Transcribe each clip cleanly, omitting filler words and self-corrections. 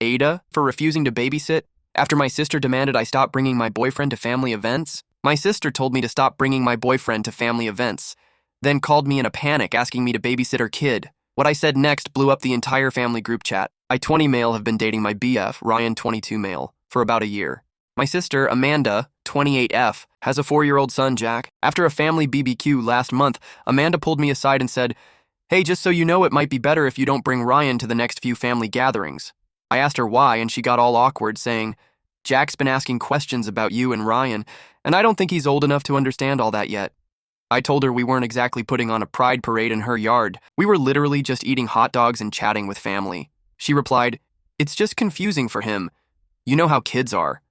AITA for refusing to babysit after my sister demanded I stop bringing my boyfriend to family events? My sister told me to stop bringing my boyfriend to family events, then called me in a panic asking me to babysit her kid. What I said next blew up the entire family group chat. I, 20 male, have been dating my BF, Ryan, 22 male, for about a year. My sister, Amanda, 28F, has a 4-year-old son, Jack. After a family BBQ last month, Amanda pulled me aside and said, "Hey, just so you know, it might be better if you don't bring Ryan to the next few family gatherings." I asked her why, and she got all awkward, saying, "Jack's been asking questions about you and Ryan, and I don't think he's old enough to understand all that yet." I told her we weren't exactly putting on a pride parade in her yard. We were literally just eating hot dogs and chatting with family. She replied, "It's just confusing for him. You know how kids are."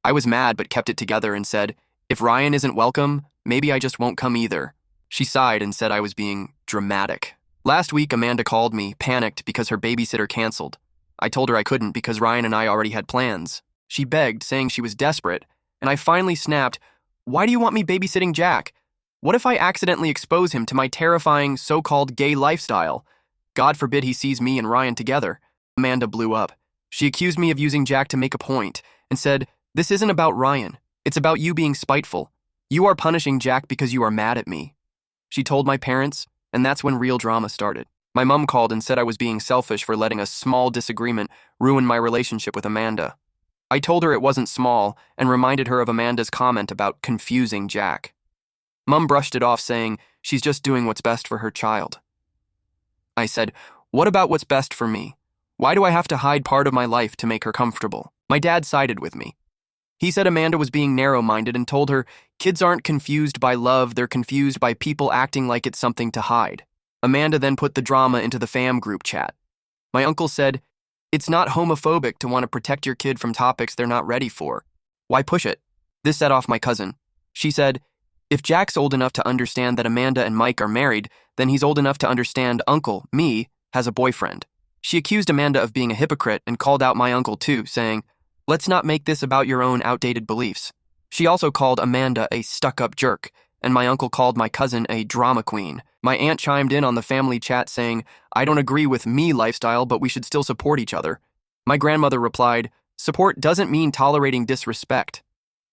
I was mad but kept it together and said, "If Ryan isn't welcome, maybe I just won't come either." She sighed and said I was being dramatic. Last week, Amanda called me, panicked because her babysitter canceled. I told her I couldn't because Ryan and I already had plans. She begged, saying she was desperate, and I finally snapped, "Why do you want me babysitting Jack? What if I accidentally expose him to my terrifying so-called gay lifestyle? God forbid he sees me and Ryan together." Amanda blew up. She accused me of using Jack to make a point and said, "This isn't about Ryan. It's about you being spiteful. You are punishing Jack because you are mad at me." She told my parents, and that's when real drama started. My mom called and said I was being selfish for letting a small disagreement ruin my relationship with Amanda. I told her it wasn't small and reminded her of Amanda's comment about confusing Jack. Mom brushed it off, saying she's just doing what's best for her child. I said, "What about what's best for me? Why do I have to hide part of my life to make her comfortable?" My dad sided with me. He said Amanda was being narrow-minded and told her, "Kids aren't confused by love, they're confused by people acting like it's something to hide." Amanda then put the drama into the fam group chat. My uncle said, "It's not homophobic to want to protect your kid from topics they're not ready for. Why push it?" This set off my cousin. She said, "If Jack's old enough to understand that Amanda and Mike are married, then he's old enough to understand Uncle, me, has a boyfriend." She accused Amanda of being a hypocrite and called out my uncle too, saying, "Let's not make this about your own outdated beliefs." She also called Amanda a stuck-up jerk, and my uncle called my cousin a drama queen. My aunt chimed in on the family chat saying, "I don't agree with me lifestyle, but we should still support each other." My grandmother replied, "Support doesn't mean tolerating disrespect."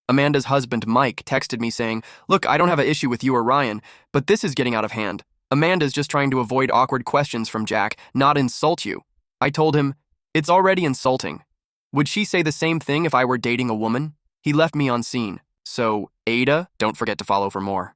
Amanda's husband, Mike, texted me saying, "Look, I don't have an issue with you or Ryan, but this is getting out of hand. Amanda's just trying to avoid awkward questions from Jack, not insult you." I told him, "It's already insulting. Would she say the same thing if I were dating a woman?" He left me on scene. So, AITA, don't forget to follow for more.